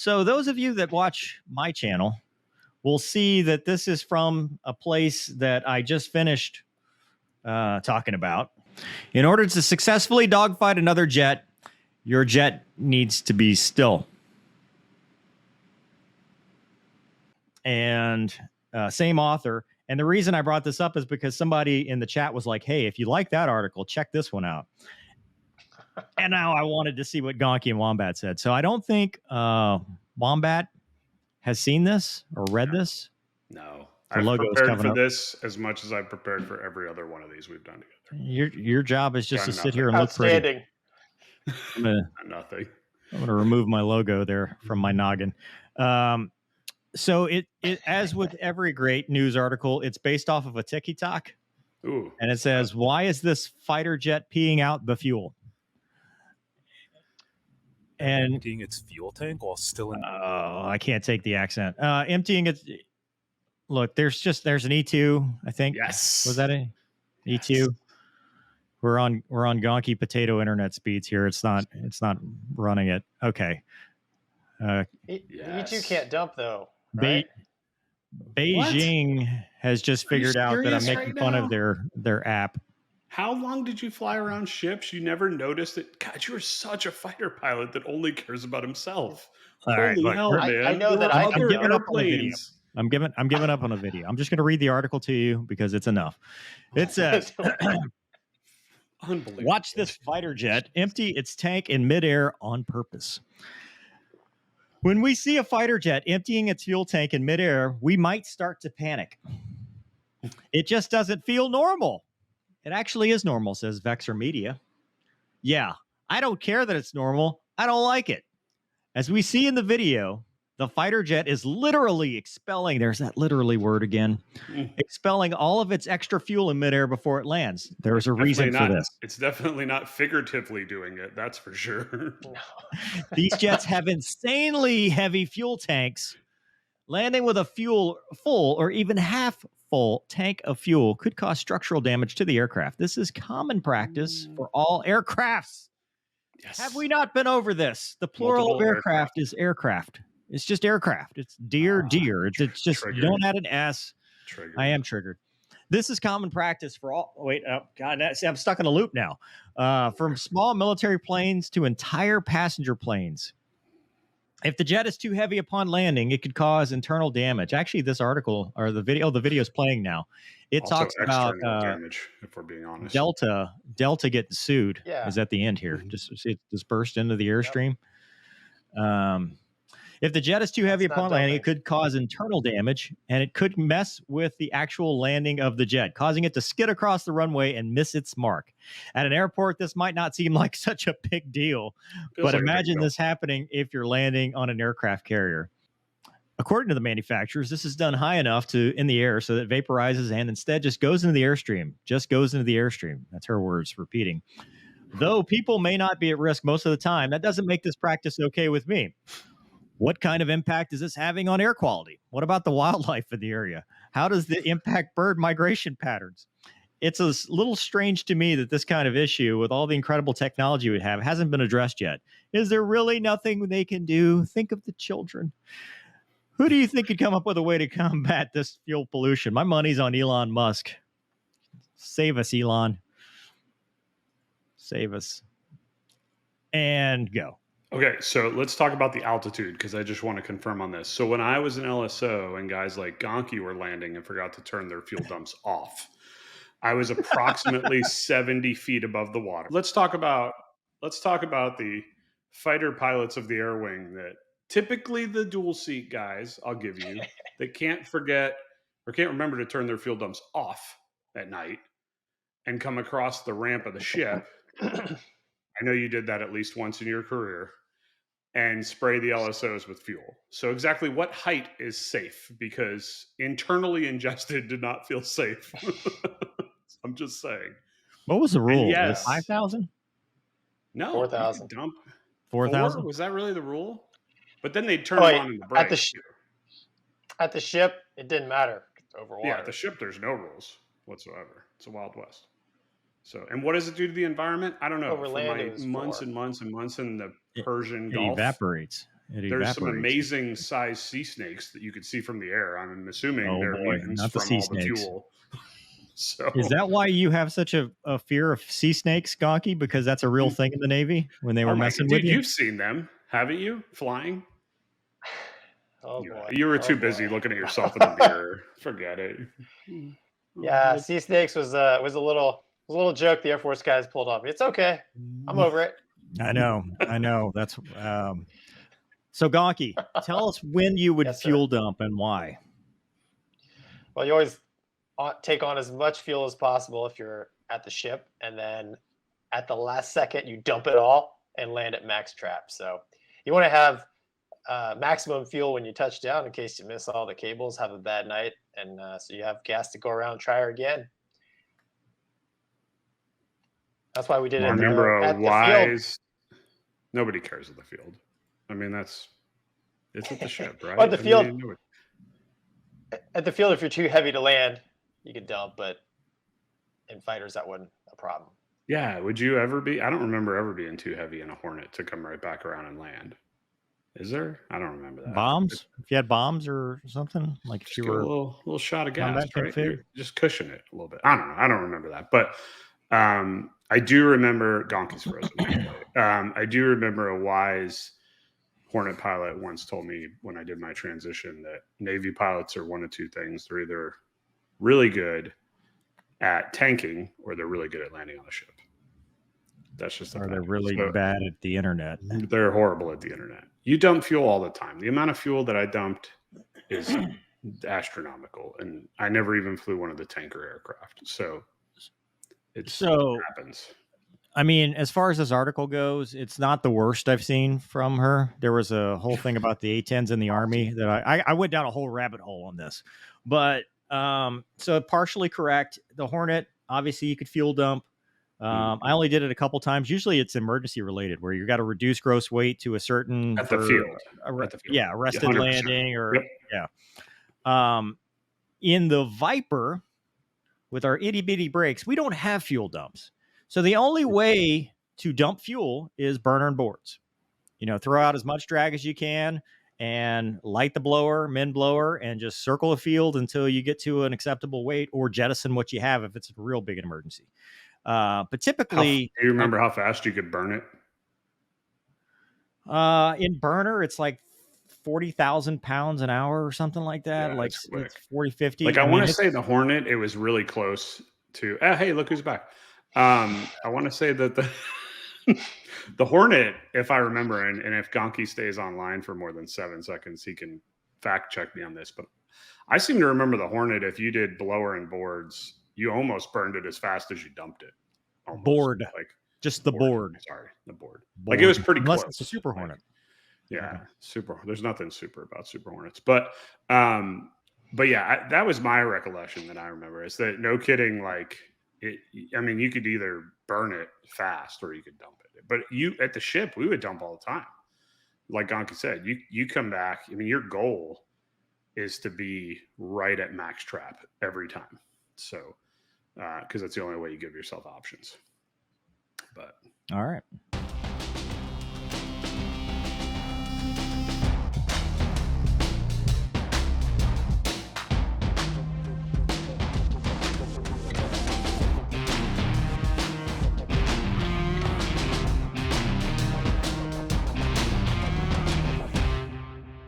So those of you that watch my channel will see that this is from a place that I just finished talking about. In order to successfully dogfight another jet, your jet needs to be still. And same author. And the reason I brought this up is because somebody in the chat was like, hey, if you like that article, check this one out. And now I wanted to see what Gonky and Wombat said. So I don't think Wombat has seen this or read this. No. The I've logo's prepared coming for up. this as much as I've prepared for every other one of these we've done together. Your job is just Done to sit here and look pretty. Outstanding. Nothing. I'm going to remove my logo there from my noggin. So it as with every great news article, it's based off of a TikTok. Ooh. And it says, why is this fighter jet peeing out the fuel? And emptying its fuel tank while still in. I can't take the accent. Emptying it. Look, there's an E2, I think. Yes. Was that a E2? Yes. We're on Gonky potato internet speeds here. It's not running it. Okay. Yes. E2 can't dump though. Right? Beijing has just figured out that I'm making fun of their app. How long did you fly around ships? You never noticed it. God, you're such a fighter pilot that only cares about himself. Holy hell, man! I know that I'm giving up on a video. I'm giving up on a video. I'm just going to read the article to you because it's enough. It says, unbelievable. Watch this fighter jet empty its tank in midair on purpose. When we see a fighter jet emptying its fuel tank in midair, we might start to panic. It just doesn't feel normal. It actually is normal, says Vexer Media. Yeah, I don't care that it's normal. I don't like it. As we see in the video, the fighter jet is literally expelling, there's that literally word again, expelling all of its extra fuel in midair before it lands. There's a reason for this. It's definitely not figuratively doing it, that's for sure. No. These jets have insanely heavy fuel tanks. Landing with a full or even half full tank of fuel could cause structural damage to the aircraft. This is common practice for all aircrafts. Yes. Have we not been over this? The plural of aircraft is aircraft. It's just aircraft. It's deer. It's just triggered. Don't add an S. Triggered. I am triggered. This is common practice for all. Wait, God, I'm stuck in a loop now. From small military planes to entire passenger planes. If the jet is too heavy upon landing, it could cause internal damage. Actually, this article or the video is playing now. It also talks about damage, if we're being honest. Delta getting sued is at the end here. Just it dispersed into the airstream. If the jet is too heavy upon landing, it could cause internal damage, and it could mess with the actual landing of the jet, causing it to skid across the runway and miss its mark. At an airport, this might not seem like such a big deal, but imagine this happening if you're landing on an aircraft carrier. According to the manufacturers, this is done high enough in the air so that it vaporizes and instead just goes into the airstream. That's her words repeating. Though people may not be at risk most of the time, that doesn't make this practice okay with me. What kind of impact is this having on air quality? What about the wildlife in the area? How does it impact bird migration patterns? It's a little strange to me that this kind of issue, with all the incredible technology we have, hasn't been addressed yet. Is there really nothing they can do? Think of the children. Who do you think could come up with a way to combat this fuel pollution? My money's on Elon Musk. Save us, Elon. Save us. And go. Okay, so let's talk about the altitude, because I just want to confirm on this. So when I was an LSO and guys like Gonky were landing and forgot to turn their fuel dumps off, I was approximately 70 feet above the water. Let's talk about the fighter pilots of the air wing that typically the dual seat guys, I'll give you, that can't forget or can't remember to turn their fuel dumps off at night and come across the ramp of the ship. I know you did that at least once in your career, and spray the LSOs with fuel. So exactly what height is safe? Because internally ingested did not feel safe. I'm just saying. What was the rule? Yes. 5,000? No. 4,000. 4,000? Was that really the rule? But then they'd turn on in the break. At the ship, it didn't matter. Over water. Yeah, at the ship, there's no rules whatsoever. It's a Wild West. So, and what does it do to the environment? I don't know. Over landing, months and months and months in the Persian Gulf. It evaporates. There's some evaporates. amazing size sea snakes that you could see from the air. I'm assuming Oh they're boy, mutants not the from sea all the snakes. fuel. So Is that why you have such a fear of sea snakes, Gonky? Because that's a real thing in the Navy when they were messing with dude, you? you've seen them, haven't you? Flying? Oh boy. You were too busy looking at yourself in the mirror. Forget it. Yeah, sea snakes was a little joke the Air Force guys pulled on me. It's okay. I'm over it. I know. That's so Gonky, tell us when you would Yes, sir. fuel dump and why. Well, you always take on as much fuel as possible if you're at the ship, and then at the last second you dump it all and land at max trap. So you want to have maximum fuel when you touch down in case you miss all the cables, have a bad night, and so you have gas to go around and try her again. That's why we did it. I remember at the field. Nobody cares at the field. I mean, it's at the ship, right? At the field, mean, at the field, if you're too heavy to land, you could dump. But in fighters, that wasn't a problem. Yeah. Would you ever be? I don't remember ever being too heavy in a Hornet to come right back around and land. Is there? I don't remember that. Bombs? If you had bombs or something, like if you were a little shot of gas, right? config. Just cushion it a little bit. I don't know. I don't remember that, but I do remember Gonky's frozen. I do remember a wise Hornet pilot once told me when I did my transition that Navy pilots are one of two things. They're either really good at tanking or they're really good at landing on a ship. That's just or they're really bad at the internet. They're horrible at the internet. You dump fuel all the time. The amount of fuel that I dumped is astronomical, and I never even flew one of the tanker aircraft. So it happens. I mean, as far as this article goes, it's not the worst I've seen from her. There was a whole thing about the A-10s in the Army that I went down a whole rabbit hole on this. But so partially correct. The Hornet, obviously you could fuel dump. I only did it a couple times. Usually it's emergency related where you got to reduce gross weight to a certain at the field. Yeah, arrested 100%. landing or in the Viper with our itty bitty brakes, we don't have fuel dumps. So the only way to dump fuel is burner and boards. Throw out as much drag as you can and light the blower, min blower, and just circle a field until you get to an acceptable weight or jettison what you have if it's a real big emergency. But typically, do you remember how fast you could burn it? In burner, it's like 40,000 pounds an hour or something like that. Yeah, like it's 40, 50. Like I want to say the Hornet, it was really close to. Hey, look who's back! I want to say that the Hornet, if I remember, and if Gonky stays online for more than 7 seconds, he can fact check me on this. But I seem to remember the Hornet. If you did blower and boards, you almost burned it as fast as you dumped it. Almost. Board, like just the board. Sorry, the board. Like it was pretty Unless close. It's a Super Hornet. Yeah, super. There's nothing super about Super Hornets, but yeah, that was my recollection that I remember. Is that no kidding? Like it. I mean, you could either burn it fast or you could dump it. But at the ship, we would dump all the time. Like Gonky said, you come back. I mean, your goal is to be right at max trap every time. So, because that's the only way you give yourself options. But all right.